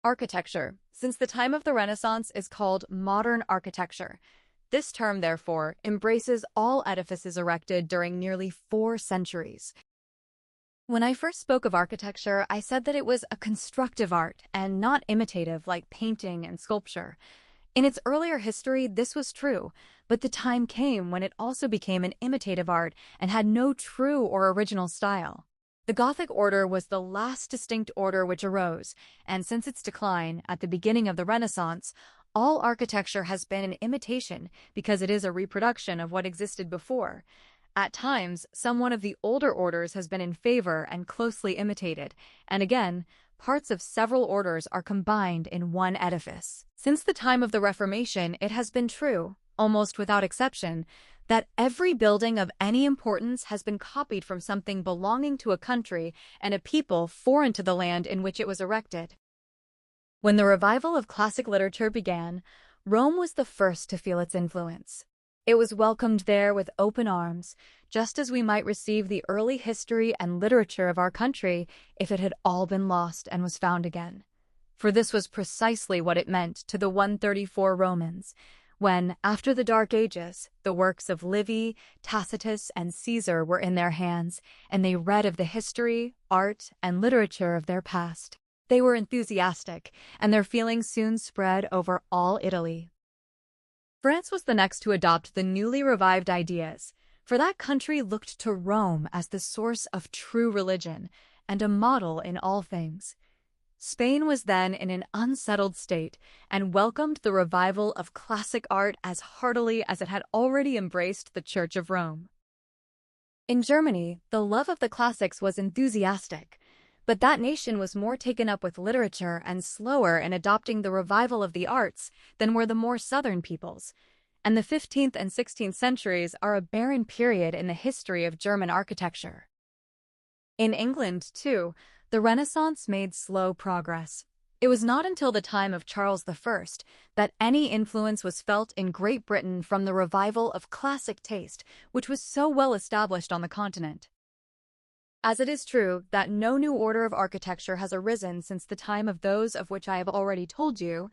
Architecture, since the time of the Renaissance, is called modern architecture. This term, therefore, embraces all edifices erected during nearly 4 centuries. When I first spoke of architecture, I said that it was a constructive art and not imitative like painting and sculpture. In its earlier history, this was true, but the time came when it also became an imitative art and had no true or original style. The Gothic order was the last distinct order which arose, and since its decline at the beginning of the Renaissance, all architecture has been an imitation because it is a reproduction of what existed before. At times, some one of the older orders has been in favor and closely imitated, and again, parts of several orders are combined in one edifice. Since the time of the Reformation, it has been true, almost without exception, that every building of any importance has been copied from something belonging to a country and a people foreign to the land in which it was erected. When the revival of classic literature began, Rome was the first to feel its influence. It was welcomed there with open arms, just as we might receive the early history and literature of our country if it had all been lost and was found again. For this was precisely what it meant to the 134 Romans, when, after the Dark Ages, the works of Livy, Tacitus, and Caesar were in their hands, and they read of the history, art, and literature of their past. They were enthusiastic, and their feelings soon spread over all Italy. France was the next to adopt the newly revived ideas, for that country looked to Rome as the source of true religion and a model in all things. Spain was then in an unsettled state and welcomed the revival of classic art as heartily as it had already embraced the Church of Rome. In Germany, the love of the classics was enthusiastic, but that nation was more taken up with literature and slower in adopting the revival of the arts than were the more southern peoples, and the 15th and 16th centuries are a barren period in the history of German architecture. In England, too, the Renaissance made slow progress. It was not until the time of Charles I that any influence was felt in Great Britain from the revival of classic taste, which was so well established on the continent. As it is true that no new order of architecture has arisen since the time of those of which I have already told you,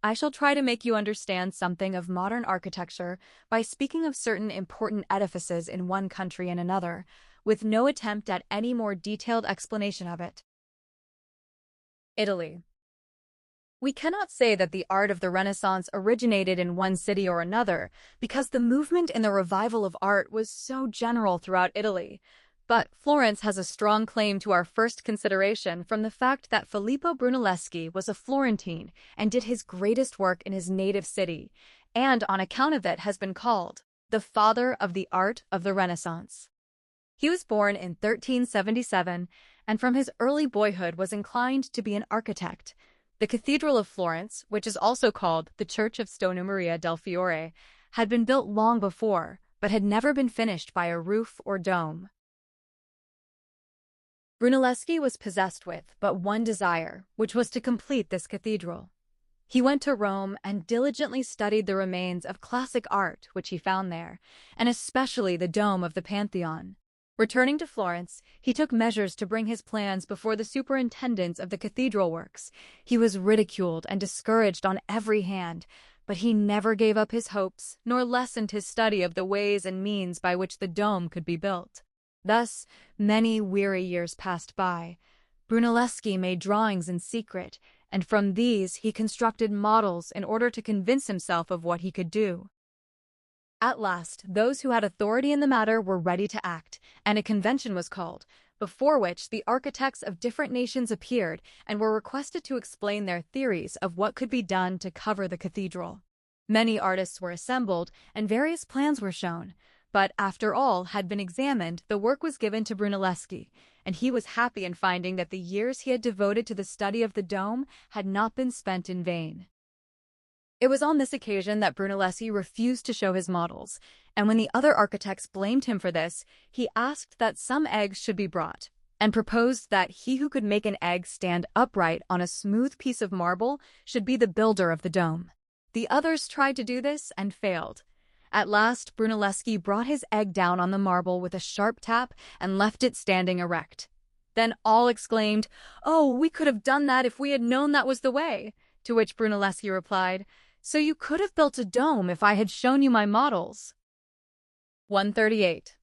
I shall try to make you understand something of modern architecture by speaking of certain important edifices in one country and another, with no attempt at any more detailed explanation of it. Italy. We cannot say that the art of the Renaissance originated in one city or another, because the movement in the revival of art was so general throughout Italy. But Florence has a strong claim to our first consideration from the fact that Filippo Brunelleschi was a Florentine and did his greatest work in his native city, and on account of it has been called the father of the art of the Renaissance. He was born in 1377, and from his early boyhood was inclined to be an architect. The Cathedral of Florence, which is also called the Church of Santa Maria del Fiore, had been built long before, but had never been finished by a roof or dome. Brunelleschi was possessed with but one desire, which was to complete this cathedral. He went to Rome and diligently studied the remains of classic art which he found there, and especially the dome of the Pantheon. Returning to Florence, he took measures to bring his plans before the superintendents of the cathedral works. He was ridiculed and discouraged on every hand, but he never gave up his hopes, nor lessened his study of the ways and means by which the dome could be built. Thus, many weary years passed by. Brunelleschi made drawings in secret, and from these he constructed models in order to convince himself of what he could do. At last, those who had authority in the matter were ready to act, and a convention was called, before which the architects of different nations appeared and were requested to explain their theories of what could be done to cover the cathedral. Many artists were assembled, and various plans were shown, but after all had been examined, the work was given to Brunelleschi, and he was happy in finding that the years he had devoted to the study of the dome had not been spent in vain. It was on this occasion that Brunelleschi refused to show his models, and when the other architects blamed him for this, he asked that some eggs should be brought, and proposed that he who could make an egg stand upright on a smooth piece of marble should be the builder of the dome. The others tried to do this and failed. At last, Brunelleschi brought his egg down on the marble with a sharp tap and left it standing erect. Then all exclaimed, "Oh, we could have done that if we had known that was the way." To which Brunelleschi replied, "So you could have built a dome if I had shown you my models." 138.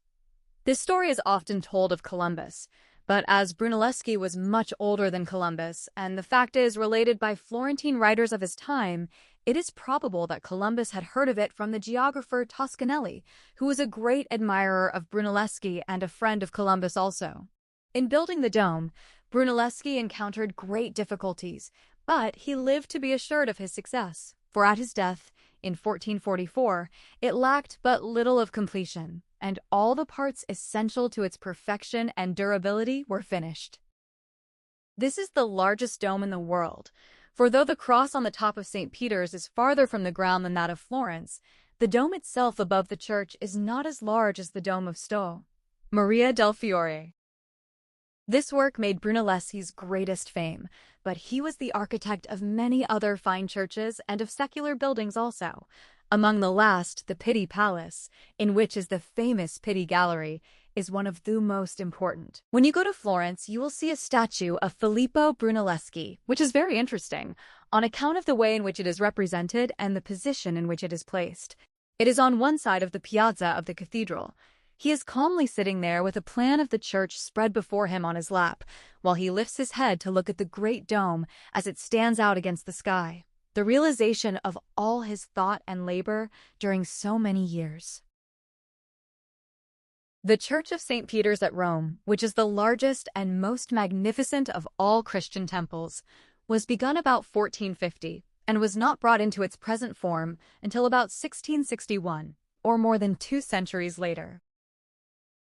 This story is often told of Columbus, but as Brunelleschi was much older than Columbus, and the fact is related by Florentine writers of his time, it is probable that Columbus had heard of it from the geographer Toscanelli, who was a great admirer of Brunelleschi and a friend of Columbus also. In building the dome, Brunelleschi encountered great difficulties, but he lived to be assured of his success, for at his death, in 1444, it lacked but little of completion, and all the parts essential to its perfection and durability were finished. This is the largest dome in the world, for though the cross on the top of St. Peter's is farther from the ground than that of Florence, the dome itself above the church is not as large as the dome of Sto. Maria del Fiore. This work made Brunelleschi's greatest fame, but he was the architect of many other fine churches and of secular buildings also. Among the last, the Pitti Palace, in which is the famous Pitti Gallery, is one of the most important. When you go to Florence, you will see a statue of Filippo Brunelleschi, which is very interesting, on account of the way in which it is represented and the position in which it is placed. It is on one side of the piazza of the cathedral. He is calmly sitting there with a plan of the church spread before him on his lap, while he lifts his head to look at the great dome as it stands out against the sky, the realization of all his thought and labor during so many years. The Church of St. Peter's at Rome, which is the largest and most magnificent of all Christian temples, was begun about 1450 and was not brought into its present form until about 1661, or more than 2 centuries later.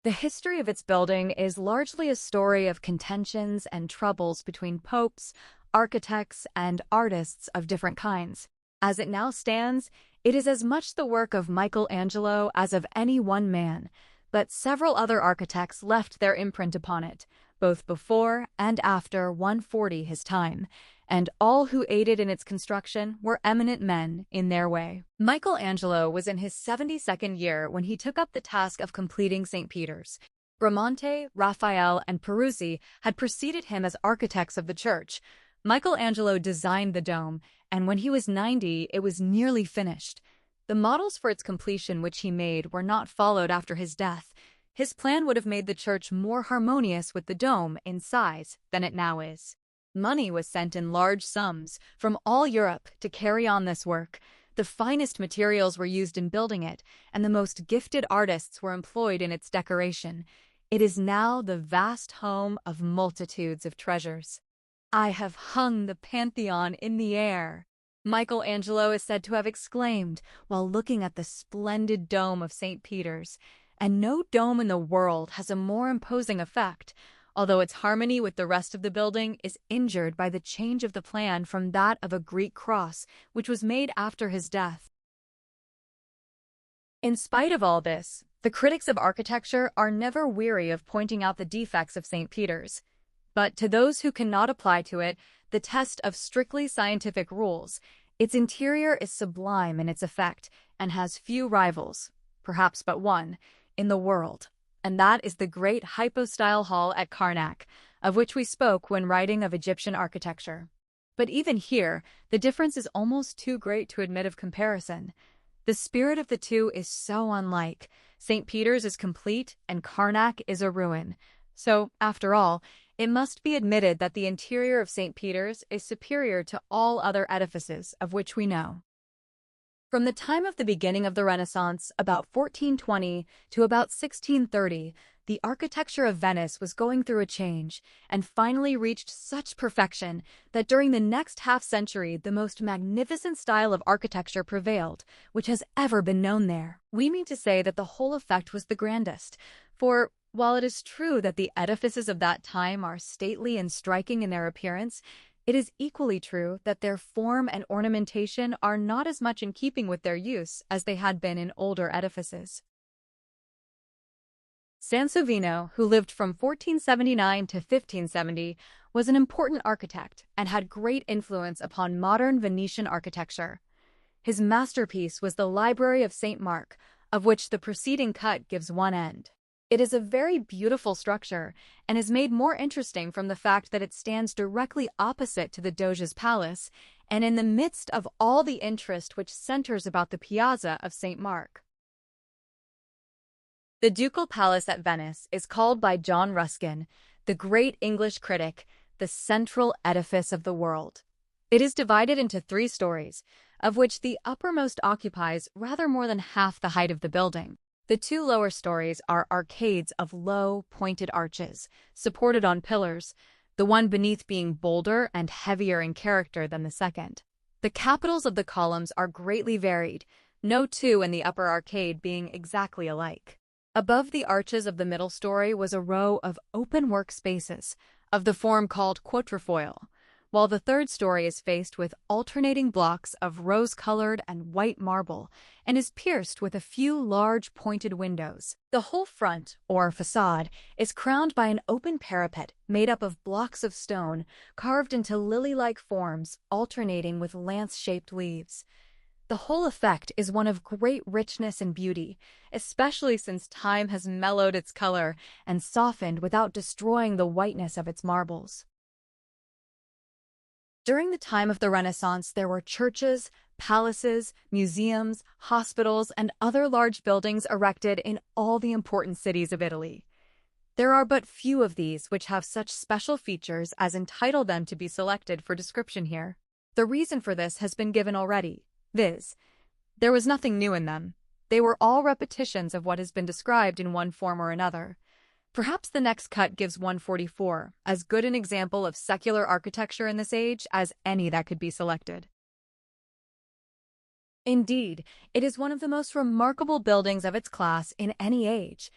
The history of its building is largely a story of contentions and troubles between popes, architects, and artists of different kinds. As it now stands, it is as much the work of Michelangelo as of any one man, but several other architects left their imprint upon it, both before and after 140 his time, and all who aided in its construction were eminent men in their way. Michelangelo was in his 72nd year when he took up the task of completing St. Peter's. Bramante, Raphael, and Peruzzi had preceded him as architects of the church. Michelangelo designed the dome, and when he was 90, it was nearly finished. The models for its completion which he made were not followed after his death. His plan would have made the church more harmonious with the dome in size than it now is. Money was sent in large sums from all Europe to carry on this work. The finest materials were used in building it, and the most gifted artists were employed in its decoration. It is now the vast home of multitudes of treasures. "I have hung the Pantheon in the air," Michelangelo is said to have exclaimed while looking at the splendid dome of St. Peter's, and no dome in the world has a more imposing effect, although its harmony with the rest of the building is injured by the change of the plan from that of a Greek cross, which was made after his death. In spite of all this, the critics of architecture are never weary of pointing out the defects of St. Peter's. But to those who cannot apply to it the test of strictly scientific rules, its interior is sublime in its effect and has few rivals, perhaps but one, in the world, and that is the great hypostyle hall at Karnak, of which we spoke when writing of Egyptian architecture. But even here, the difference is almost too great to admit of comparison. The spirit of the two is so unlike. St. Peter's is complete and Karnak is a ruin. So, after all, it must be admitted that the interior of St. Peter's is superior to all other edifices of which we know. From the time of the beginning of the Renaissance, about 1420 to about 1630, the architecture of Venice was going through a change and finally reached such perfection that during the next half-century the most magnificent style of architecture prevailed, which has ever been known there. We mean to say that the whole effect was the grandest, for while it is true that the edifices of that time are stately and striking in their appearance, it is equally true that their form and ornamentation are not as much in keeping with their use as they had been in older edifices. Sansovino, who lived from 1479 to 1570, was an important architect and had great influence upon modern Venetian architecture. His masterpiece was the Library of St. Mark, of which the preceding cut gives one end. It is a very beautiful structure and is made more interesting from the fact that it stands directly opposite to the Doge's palace and in the midst of all the interest which centers about the Piazza of St. Mark. The Ducal Palace at Venice is called by John Ruskin, the great English critic, the central edifice of the world. It is divided into 3 stories, of which the uppermost occupies rather more than half the height of the building. The 2 lower stories are arcades of low, pointed arches, supported on pillars, the one beneath being bolder and heavier in character than the second. The capitals of the columns are greatly varied, no 2 in the upper arcade being exactly alike. Above the arches of the middle story was a row of open-work spaces, of the form called quatrefoil, while the 3rd story is faced with alternating blocks of rose-colored and white marble and is pierced with a few large pointed windows. The whole front, or facade, is crowned by an open parapet made up of blocks of stone carved into lily-like forms alternating with lance-shaped leaves. The whole effect is one of great richness and beauty, especially since time has mellowed its color and softened without destroying the whiteness of its marbles. During the time of the Renaissance, there were churches, palaces, museums, hospitals, and other large buildings erected in all the important cities of Italy. There are but few of these which have such special features as entitle them to be selected for description here. The reason for this has been given already, viz., there was nothing new in them. They were all repetitions of what has been described in one form or another. Perhaps the next cut gives 144, as good an example of secular architecture in this age as any that could be selected. Indeed, it is one of the most remarkable buildings of its class in any age.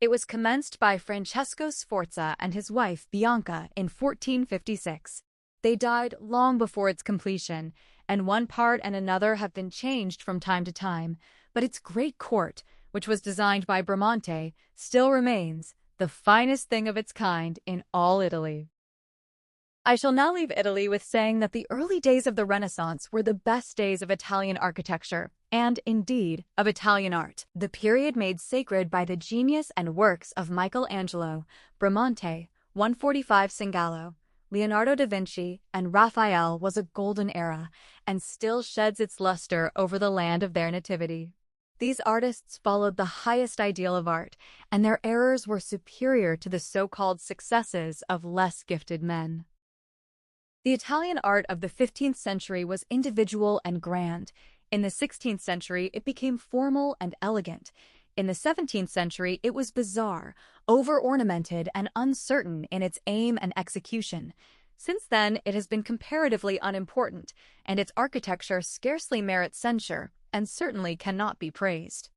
It was commenced by Francesco Sforza and his wife Bianca in 1456. They died long before its completion, and one part and another have been changed from time to time, but its great court, which was designed by Bramante, still remains, the finest thing of its kind in all Italy. I shall now leave Italy with saying that the early days of the Renaissance were the best days of Italian architecture, and, indeed, of Italian art. The period made sacred by the genius and works of Michelangelo, Bramante, 145 Sangallo, Leonardo da Vinci, and Raphael was a golden era, and still sheds its luster over the land of their nativity. These artists followed the highest ideal of art, and their errors were superior to the so-called successes of less gifted men. The Italian art of the 15th century was individual and grand. In the 16th century, it became formal and elegant. In the 17th century, it was bizarre, over-ornamented, and uncertain in its aim and execution. Since then, it has been comparatively unimportant, and its architecture scarcely merits censure, and certainly cannot be praised.